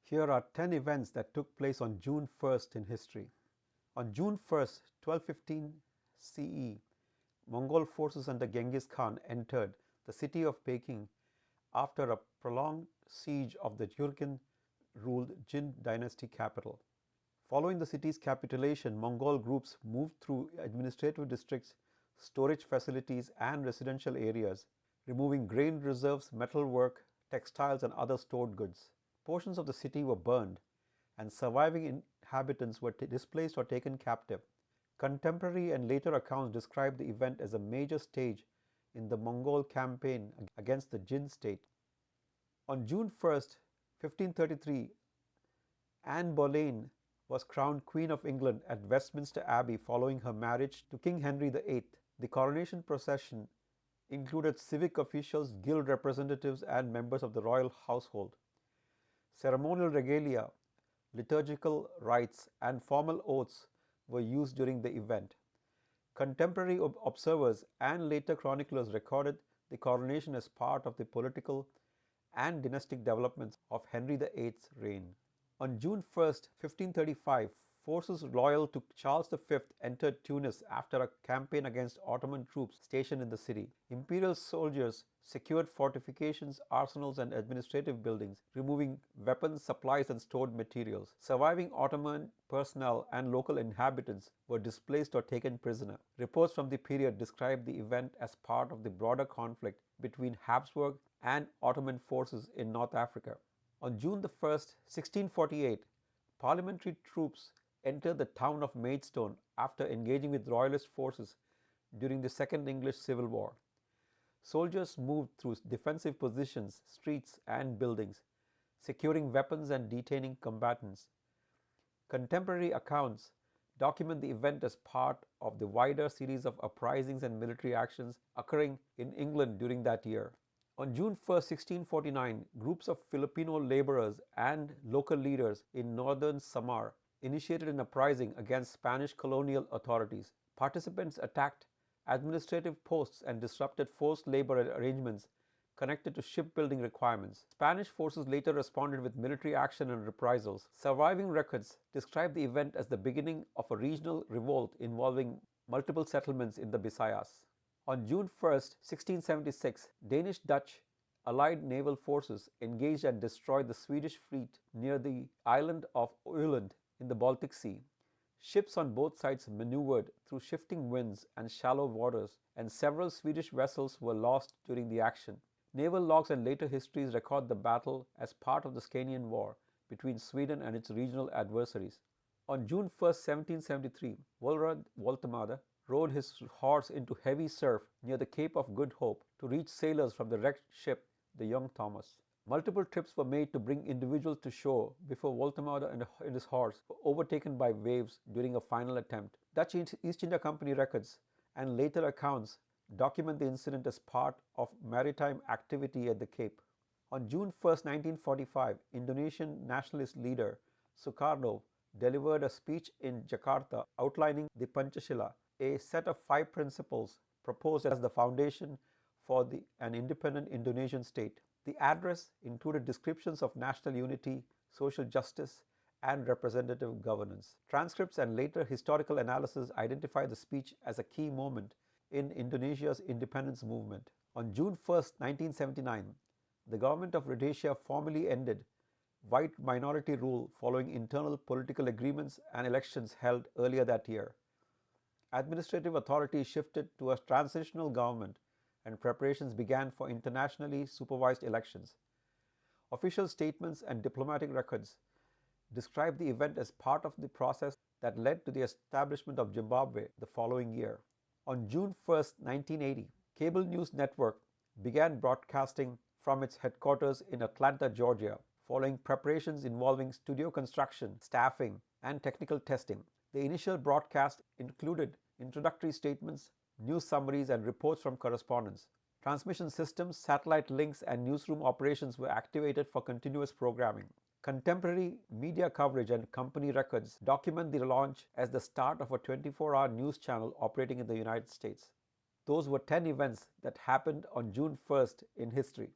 Here are 10 events that took place on June 1st in history. On June 1st, 1215 CE, Mongol forces under Genghis Khan entered the city of Peking after a prolonged siege of the Jurchen-ruled Jin dynasty capital. Following the city's capitulation, Mongol groups moved through administrative districts, storage facilities, and residential areas, removing grain reserves, metalwork, textiles, and other stored goods. Portions of the city were burned, and surviving inhabitants were displaced or taken captive. Contemporary and later accounts describe the event as a major stage in the Mongol campaign against the Jin state. On June 1st, 1533, Anne Boleyn was crowned Queen of England at Westminster Abbey following her marriage to King Henry VIII. The coronation procession included civic officials, guild representatives, and members of the royal household. Ceremonial regalia, liturgical rites, and formal oaths were used during the event. Contemporary observers and later chroniclers recorded the coronation as part of the political and dynastic developments of Henry VIII's reign. On June 1st, 1535, forces loyal to Charles V entered Tunis after a campaign against Ottoman troops stationed in the city. Imperial soldiers secured fortifications, arsenals, and administrative buildings, removing weapons, supplies, and stored materials. Surviving Ottoman personnel and local inhabitants were displaced or taken prisoner. Reports from the period describe the event as part of the broader conflict between Habsburg and Ottoman forces in North Africa. On June 1st, 1648, parliamentary troops entered the town of Maidstone after engaging with royalist forces during the Second English Civil War. Soldiers moved through defensive positions, streets, and buildings, securing weapons and detaining combatants. Contemporary accounts document the event as part of the wider series of uprisings and military actions occurring in England during that year. On June 1, 1649, groups of Filipino laborers and local leaders in northern Samar initiated an uprising against Spanish colonial authorities. Participants attacked administrative posts and disrupted forced labor arrangements connected to shipbuilding requirements. Spanish forces later responded with military action and reprisals. Surviving records describe the event as the beginning of a regional revolt involving multiple settlements in the Visayas. On June 1st, 1676, Danish-Dutch allied naval forces engaged and destroyed the Swedish fleet near the island of Öland in the Baltic Sea. Ships on both sides maneuvered through shifting winds and shallow waters, and several Swedish vessels were lost during the action. Naval logs and later histories record the battle as part of the Scanian War between Sweden and its regional adversaries. On June 1st, 1773, Volrad Voltemade rode his horse into heavy surf near the Cape of Good Hope to reach sailors from the wrecked ship, the Young Thomas. Multiple trips were made to bring individuals to shore before Voltemade and his horse were overtaken by waves during a final attempt. Dutch East India Company records and later accounts document the incident as part of maritime activity at the Cape. On June 1st, 1945, Indonesian nationalist leader Sukarno delivered a speech in Jakarta outlining the Pancasila, a set of 5 principles proposed as the foundation for an independent Indonesian state. The address included descriptions of national unity, social justice, and representative governance. Transcripts and later historical analysis identify the speech as a key moment in Indonesia's independence movement. On June 1st, 1979, the government of Rhodesia formally ended white minority rule following internal political agreements and elections held earlier that year. Administrative authority shifted to a transitional government and preparations began for internationally supervised elections. Official statements and diplomatic records describe the event as part of the process that led to the establishment of Zimbabwe the following year. On June 1st, 1980, cable news network began broadcasting from its headquarters in Atlanta, Georgia, following preparations involving studio construction, staffing, and technical testing. The initial broadcast included introductory statements, news summaries, and reports from correspondents. Transmission systems, satellite links, and newsroom operations were activated for continuous programming. Contemporary media coverage and company records document the launch as the start of a 24-hour news channel operating in the United States. Those were 10 events that happened on June 1st in history.